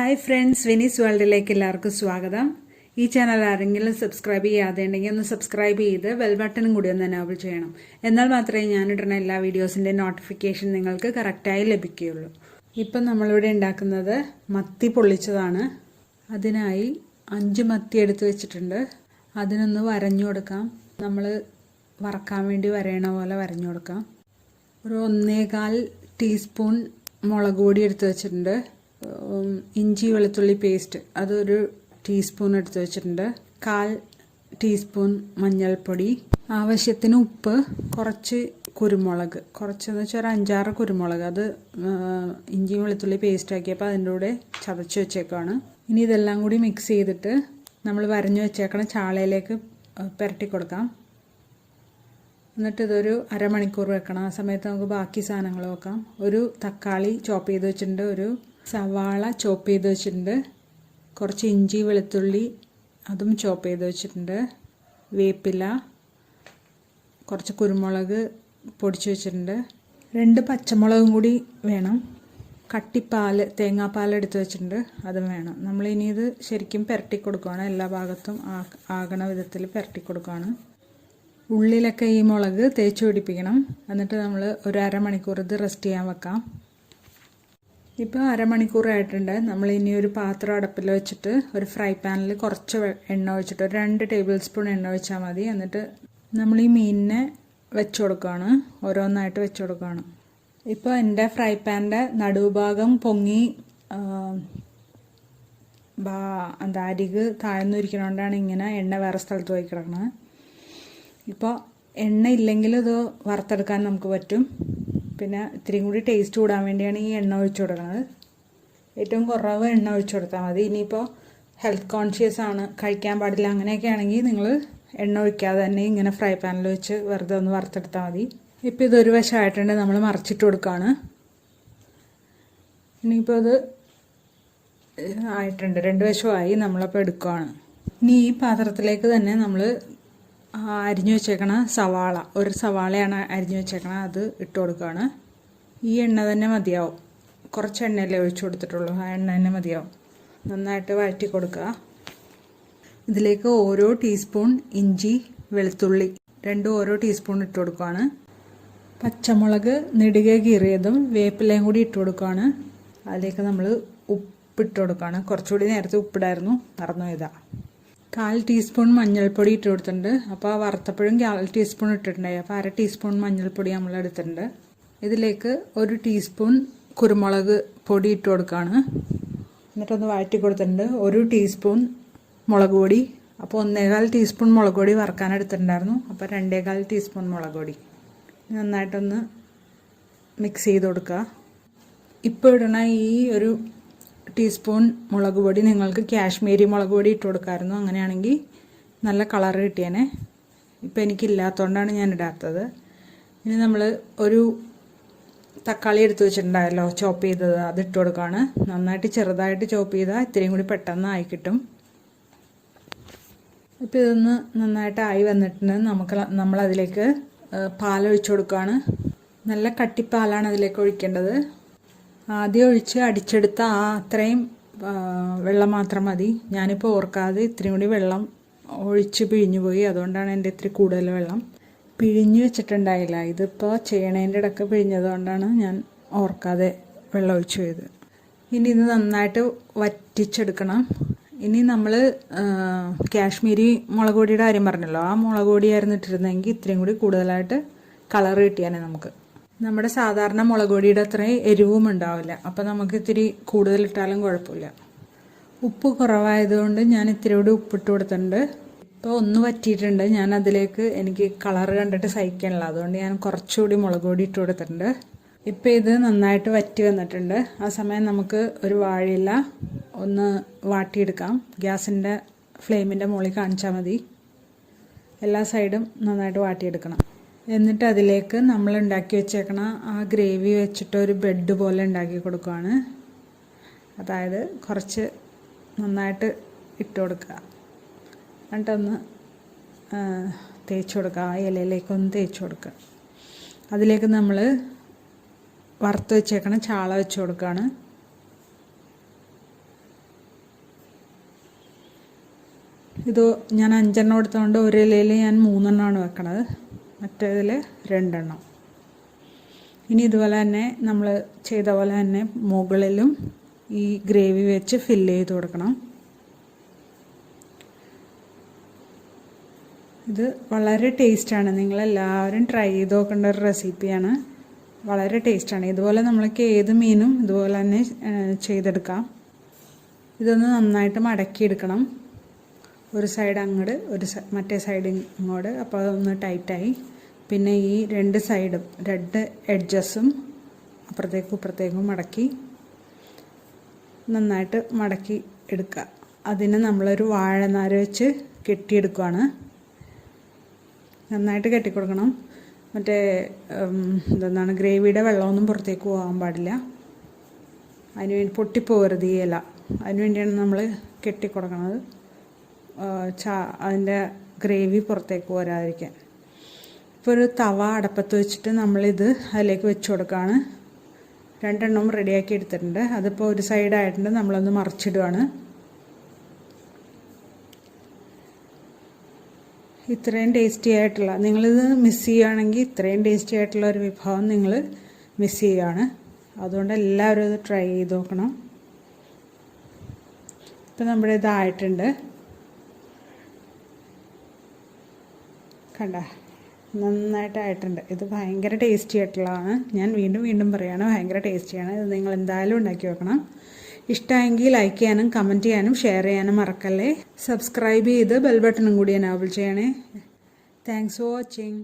Hi friends, Vinees വേൾഡിലേക്ക് എല്ലാവർക്കും സ്വാഗതം. ഈ ചാനൽ ആരെങ്കിലും സബ്സ്ക്രൈബ് ചെയ്യാതെയുണ്ടെങ്കിൽ ഒന്ന് സബ്സ്ക്രൈബ് ചെയ്ത് ബെൽ ബട്ടണും കൂടി ഒന്ന് എനേബിൾ ചെയ്യണം. എന്നാൽ മാത്രമേ ഞാനിടുന്ന എല്ലാ വീഡിയോസിൻ്റെ നോട്ടിഫിക്കേഷൻ നിങ്ങൾക്ക് കറക്റ്റായി ലഭിക്കുകയുള്ളൂ. ഇപ്പം നമ്മളിവിടെ ഉണ്ടാക്കുന്നത് മത്തി പൊള്ളിച്ചതാണ്. അതിനായി 5 മത്തി എടുത്ത് വെച്ചിട്ടുണ്ട്. അതിനൊന്ന് വരഞ്ഞു കൊടുക്കാം. നമ്മൾ വറക്കാൻ വേണ്ടി വരയണ പോലെ വരഞ്ഞു കൊടുക്കാം. ഒരു 1.25 ടീസ്പൂൺ മുളക് പൊടി എടുത്ത് വെച്ചിട്ടുണ്ട്. ഇഞ്ചി വെളുത്തുള്ളി പേസ്റ്റ് അതൊരു ടീസ്പൂൺ എടുത്ത് വെച്ചിട്ടുണ്ട്. 1/4 ടീസ്പൂൺ മഞ്ഞൾപ്പൊടി, ആവശ്യത്തിന് ഉപ്പ്, കുറച്ച് കുരുമുളക്, കുറച്ചെന്ന് വെച്ചാൽ ഒരു 5-6 കുരുമുളക്. അത് ഇഞ്ചി വെളുത്തുള്ളി പേസ്റ്റ് ആക്കിയപ്പോൾ അതിൻ്റെ കൂടെ ചതച്ച് വെച്ചേക്കാണ്. ഇനി ഇതെല്ലാം കൂടി മിക്സ് ചെയ്തിട്ട് നമ്മൾ വരഞ്ഞു വെച്ചേക്കണ ചാളയിലേക്ക് പുരട്ടി കൊടുക്കാം. എന്നിട്ട് ഇതൊരു അരമണിക്കൂർ വെക്കണം. ആ സമയത്ത് നമുക്ക് ബാക്കി സാധനങ്ങൾ വെക്കാം. ഒരു തക്കാളി ചോപ്പ് ചെയ്ത് വെച്ചിട്ടുണ്ട്, ഒരു സവാള ചോപ്പ് ചെയ്ത് വെച്ചിട്ടുണ്ട്, കുറച്ച് ഇഞ്ചി വെളുത്തുള്ളി അതും ചോപ്പ് ചെയ്ത് വെച്ചിട്ടുണ്ട്, വേപ്പില, കുറച്ച് കുരുമുളക് പൊടിച്ച് വെച്ചിട്ടുണ്ട്, 2 പച്ചമുളകും കൂടി വേണം, കട്ടിപ്പാൽ തേങ്ങാപ്പാൽ എടുത്ത് വെച്ചിട്ടുണ്ട്, അതും വേണം. നമ്മളിനി ഇത് ശരിക്കും പുരട്ടി കൊടുക്കുകയാണ്. എല്ലാ ഭാഗത്തും ആകണ വിധത്തിൽ പുരട്ടി കൊടുക്കുകയാണ്. ഉള്ളിലൊക്കെ ഈ മുളക് തേച്ച് പിടിപ്പിക്കണം. എന്നിട്ട് നമ്മൾ ഒരു അരമണിക്കൂർ ഇത് റെസ്റ്റ് ചെയ്യാൻ വെക്കാം. ഇപ്പോൾ അരമണിക്കൂറായിട്ടുണ്ട്. നമ്മൾ ഇനി ഒരു പാത്രം അടുപ്പിൽ വെച്ചിട്ട് ഒരു ഫ്രൈ പാനിൽ കുറച്ച് എണ്ണ ഒഴിച്ചിട്ട് ഒരു 2 ടേബിൾ സ്പൂൺ എണ്ണ ഒഴിച്ചാൽ മതി. എന്നിട്ട് നമ്മൾ ഈ മീനിനെ വെച്ച് കൊടുക്കുകയാണ്, ഓരോന്നായിട്ട് വെച്ച് കൊടുക്കുകയാണ്. ഇപ്പോൾ എൻ്റെ ഫ്രൈ പാനിൻ്റെ നടുഭാഗം പൊങ്ങി അരിക് താഴ്ന്നിരിക്കണോണ്ടാണ് ഇങ്ങനെ എണ്ണ വേറെ സ്ഥലത്ത് പോയി കിടക്കുന്നത്. ഇപ്പോൾ എണ്ണ ഇല്ലെങ്കിൽ ഇത് വറുത്തെടുക്കാൻ നമുക്ക് പറ്റും. പിന്നെ ഇത്തിരിയും കൂടി ടേസ്റ്റ് കൂടാൻ വേണ്ടിയാണ് ഈ എണ്ണ ഒഴിച്ചു കൊടുക്കുന്നത്. ഏറ്റവും കുറവ് എണ്ണ ഒഴിച്ചു കൊടുത്താൽ മതി. ഇനിയിപ്പോൾ ഹെൽത്ത് കോൺഷ്യസ് ആണ്, കഴിക്കാൻ പാടില്ല അങ്ങനെയൊക്കെ ആണെങ്കിൽ നിങ്ങൾ എണ്ണ ഒഴിക്കാതെ തന്നെ ഇങ്ങനെ ഫ്രൈ പാനിൽ വെച്ച് വെറുതെ ഒന്ന് വറുത്തെടുത്താൽ മതി. ഇപ്പോൾ ഇതൊരു വശമായിട്ടുണ്ട്, നമ്മൾ മറിച്ചിട്ട് കൊടുക്കുകയാണ്. ഇനിയിപ്പോൾ ഇത് ആയിട്ടുണ്ട്, 2 വശമായി, നമ്മളപ്പോൾ എടുക്കുകയാണ്. ഇനി ഈ പാത്രത്തിലേക്ക് തന്നെ നമ്മൾ അരിഞ്ഞു വെച്ചേക്കണ സവാള, ഒരു സവാളയാണ് അരിഞ്ഞു വെച്ചേക്കണത്, അത് ഇട്ട് കൊടുക്കുകയാണ്. ഈ എണ്ണ തന്നെ മതിയാവും, കുറച്ച് എണ്ണയല്ലേ ഒഴിച്ചു കൊടുത്തിട്ടുള്ളൂ, ആ എണ്ണ തന്നെ മതിയാവും. നന്നായിട്ട് വഴറ്റി കൊടുക്കുക. ഇതിലേക്ക് ഓരോ ടീസ്പൂൺ ഇഞ്ചി വെളുത്തുള്ളി 2 ഓരോ ടീസ്പൂൺ ഇട്ട് കൊടുക്കുകയാണ്. പച്ചമുളക് നെടുകെ കീറിയതും വേപ്പിലയും കൂടി ഇട്ട് കൊടുക്കുകയാണ്. അതിലേക്ക് നമ്മൾ ഉപ്പിട്ട് കൊടുക്കുകയാണ്. കുറച്ചുകൂടി നേരത്തെ ഉപ്പിടായിരുന്നു, മറന്നു പോയതാ. 1/4 ടീസ്പൂൺ മഞ്ഞൾപ്പൊടി ഇട്ട് കൊടുത്തിട്ടുണ്ട്. അപ്പോൾ വറുത്തപ്പോഴും 1/4 ടീസ്പൂൺ ഇട്ടിട്ടുണ്ടായി. അപ്പോൾ 1/2 ടീസ്പൂൺ മഞ്ഞൾപ്പൊടി നമ്മൾ എടുത്തിട്ടുണ്ട്. ഇതിലേക്ക് 1 ടീസ്പൂൺ കുരുമുളക് പൊടി ഇട്ട് കൊടുക്കുകയാണ്. എന്നിട്ടൊന്ന് വഴറ്റി കൊടുത്തിട്ടുണ്ട്. 1 ടീസ്പൂൺ മുളക് പൊടി. അപ്പോൾ 1.25 ടീസ്പൂൺ മുളക് പൊടി വറുക്കാൻ എടുത്തിട്ടുണ്ടായിരുന്നു. അപ്പോൾ 2.25 ടീസ്പൂൺ മുളക് പൊടി നന്നായിട്ടൊന്ന് മിക്സ് ചെയ്ത് കൊടുക്കുക. ഇപ്പോൾ ഇടണ ഈ 1 ടീസ്പൂൺ മുളക് പൊടി നിങ്ങൾക്ക് കാശ്മീരി മുളക് പൊടി ഇട്ട് കൊടുക്കാമായിരുന്നു. അങ്ങനെയാണെങ്കിൽ നല്ല കളർ കിട്ടിയേനെ. ഇപ്പോൾ എനിക്കില്ലാത്തതുകൊണ്ടാണ് ഞാൻ ഇടാത്തത്. ഇനി നമ്മൾ ഒരു തക്കാളി എടുത്ത് വെച്ചിട്ടുണ്ടായല്ലോ ചോപ്പ് ചെയ്തത്, അത് ഇട്ട് കൊടുക്കുകയാണ്. നന്നായിട്ട് ചെറുതായിട്ട് ചോപ്പ് ചെയ്താൽ ഇത്രയും കൂടി പെട്ടെന്ന് ആയി കിട്ടും. ഇപ്പോൾ ഇതൊന്ന് നന്നായിട്ട് ആയി വന്നിട്ടുണ്ട്. നമ്മളതിലേക്ക് പാലൊഴിച്ച് കൊടുക്കുകയാണ്. നല്ല കട്ടിപ്പാലാണ് അതിലേക്ക് ഒഴിക്കേണ്ടത്. ആദ്യം ഒഴിച്ച് അടിച്ചെടുത്ത അത്രയും വെള്ളം മാത്രം മതി. ഞാനിപ്പോൾ ഓർക്കാതെ ഇത്രയും കൂടി വെള്ളം ഒഴിച്ച് പിഴിഞ്ഞു പോയി, അതുകൊണ്ടാണ് എൻ്റെ ഇത്തിരി കൂടുതൽ വെള്ളം പിഴിഞ്ഞു വെച്ചിട്ടുണ്ടായില്ല. ഇതിപ്പോൾ ചെയ്യണതിൻ്റെ ഇടയ്ക്ക് പിഴിഞ്ഞതുകൊണ്ടാണ് ഞാൻ ഓർക്കാതെ വെള്ളം ഒഴിച്ചു പോയത്. ഇനി ഇത് നന്നായിട്ട് വറ്റിച്ചെടുക്കണം. ഇനി നമ്മൾ കാശ്മീരി മുളക് പൊടിയുടെ കാര്യം പറഞ്ഞല്ലോ, ആ മുളക് പൊടിയായിരുന്നു ഇട്ടിരുന്നെങ്കിൽ ഇത്രയും കൂടി കൂടുതലായിട്ട് കളർ കിട്ടിയാനേ നമുക്ക്. നമ്മുടെ സാധാരണ മുളക് പൊടിയുടെ അത്രയും എരിവും ഉണ്ടാവില്ല. അപ്പോൾ നമുക്ക് ഇത്തിരി കൂടുതലിട്ടാലും കുഴപ്പമില്ല. ഉപ്പ് കുറവായതുകൊണ്ട് ഞാൻ ഇത്തിരി കൂടി ഉപ്പിട്ട് കൊടുത്തിട്ടുണ്ട്. ഇപ്പോൾ ഒന്ന് വറ്റിയിട്ടുണ്ട്. ഞാൻ അതിലേക്ക് എനിക്ക് കളർ കണ്ടിട്ട് സഹിക്കാനില്ല, അതുകൊണ്ട് ഞാൻ കുറച്ചുകൂടി മുളക് പൊടി ഇട്ട് കൊടുത്തിട്ടുണ്ട്. ഇപ്പോൾ ഇത് നന്നായിട്ട് വറ്റി വന്നിട്ടുണ്ട്. ആ സമയം നമുക്ക് ഒരു വാഴയില ഒന്ന് വാട്ടിയെടുക്കാം. ഗ്യാസിൻ്റെ ഫ്ലെയിമിൻ്റെ മുകളിൽ കാണിച്ചാൽ മതി. എല്ലാ സൈഡും നന്നായിട്ട് വാട്ടിയെടുക്കണം. എന്നിട്ട് അതിലേക്ക് നമ്മൾ ഉണ്ടാക്കി വെച്ചേക്കണ ആ ഗ്രേവി വെച്ചിട്ട് ഒരു ബെഡ് പോലെ ഉണ്ടാക്കി കൊടുക്കുകയാണ്. അതായത് കുറച്ച് നന്നായിട്ട് ഇട്ട് കൊടുക്കുക, എന്നിട്ടൊന്ന് തേച്ച് കൊടുക്കുക. ആ ഇലയിലേക്കൊന്ന് തേച്ച് കൊടുക്കുക. അതിലേക്ക് നമ്മൾ വറുത്ത് വെച്ചേക്കണ ചാള വെച്ച് കൊടുക്കുകയാണ്. ഇത് ഞാൻ 5 എണ്ണം എടുത്തുകൊണ്ട് ഒരു ഇലയിൽ ഞാൻ 3 എണ്ണമാണ് വെക്കണത്, മറ്റേതിൽ 2 എണ്ണം. ഇനി ഇതുപോലെ തന്നെ നമ്മൾ ചെയ്ത പോലെ തന്നെ മുകളിലും ഈ ഗ്രേവി വെച്ച് ഫില്ല് ചെയ്ത് കൊടുക്കണം. ഇത് വളരെ ടേസ്റ്റാണ്, നിങ്ങളെല്ലാവരും ട്രൈ ചെയ്ത് നോക്കേണ്ട ഒരു റെസിപ്പിയാണ്. വളരെ ടേസ്റ്റാണ്. ഇതുപോലെ നമ്മൾക്ക് ഏത് മീനും ഇതുപോലെ തന്നെ ചെയ്തെടുക്കാം. ഇതൊന്ന് നന്നായിട്ട് മടക്കിയെടുക്കണം. ഒരു സൈഡ് അങ്ങോട്ട് മറ്റേ സൈഡ് ഇങ്ങോട്ട്. അപ്പോൾ അതൊന്ന് ടൈറ്റായി. പിന്നെ ഈ 2 സൈഡും 2 എഡ്ജസും അപ്പുറത്തേക്കും ഇപ്പുറത്തേക്കും മടക്കി നന്നായിട്ട് മടക്കി എടുക്കുക. അതിന് നമ്മളൊരു വാഴനാര് വെച്ച് കെട്ടിയെടുക്കുകയാണ്. നന്നായിട്ട് കെട്ടിക്കൊടുക്കണം. മറ്റേ എന്താണ് ഗ്രേവിയുടെ വെള്ളമൊന്നും പുറത്തേക്ക് പോകാൻ പാടില്ല. അതിനുവേണ്ടി പൊട്ടിപ്പോകരുത് ഈ ഇല. അതിനുവേണ്ടിയാണ് നമ്മൾ കെട്ടിക്കൊടുക്കുന്നത്, അതിൻ്റെ ഗ്രേവി പുറത്തേക്ക് പോരാതിരിക്കാൻ. ഇപ്പോൾ ഒരു തവ അടപ്പത്ത് വെച്ചിട്ട് നമ്മളിത് അതിലേക്ക് വെച്ച് കൊടുക്കുകയാണ്. 2 എണ്ണവും റെഡിയാക്കി എടുത്തിട്ടുണ്ട്. അതിപ്പോൾ ഒരു സൈഡായിട്ടുണ്ട്, നമ്മളൊന്ന് മറിച്ചിടുകയാണ്. ഇത്രയും ടേസ്റ്റി ആയിട്ടുള്ള, നിങ്ങളിത് മിസ് ചെയ്യുകയാണെങ്കിൽ ഇത്രയും ടേസ്റ്റി ആയിട്ടുള്ള ഒരു വിഭവം നിങ്ങൾ മിസ് ചെയ്യുകയാണ്. അതുകൊണ്ട് എല്ലാവരും ഇത് ട്രൈ ചെയ്ത് നോക്കണം. ഇപ്പം നമ്മുടെ ഇതായിട്ടുണ്ട്, കണ്ട നന്നായിട്ടായിട്ടുണ്ട്. ഇത് ഭയങ്കര ടേസ്റ്റി ആയിട്ടുള്ളതാണ്. ഞാൻ വീണ്ടും പറയുകയാണ്, ഭയങ്കര ടേസ്റ്റിയാണ്. ഇത് നിങ്ങൾ എന്തായാലും ഉണ്ടാക്കി വെക്കണം. ഇഷ്ടമെങ്കിൽ ലൈക്ക് ചെയ്യാനും കമൻറ്റ് ചെയ്യാനും ഷെയർ ചെയ്യാനും മറക്കല്ലേ. സബ്സ്ക്രൈബ് ചെയ്ത് ബെൽ ബട്ടണും കൂടി എനേബിൾ ചെയ്യണേ. Thanks for watching.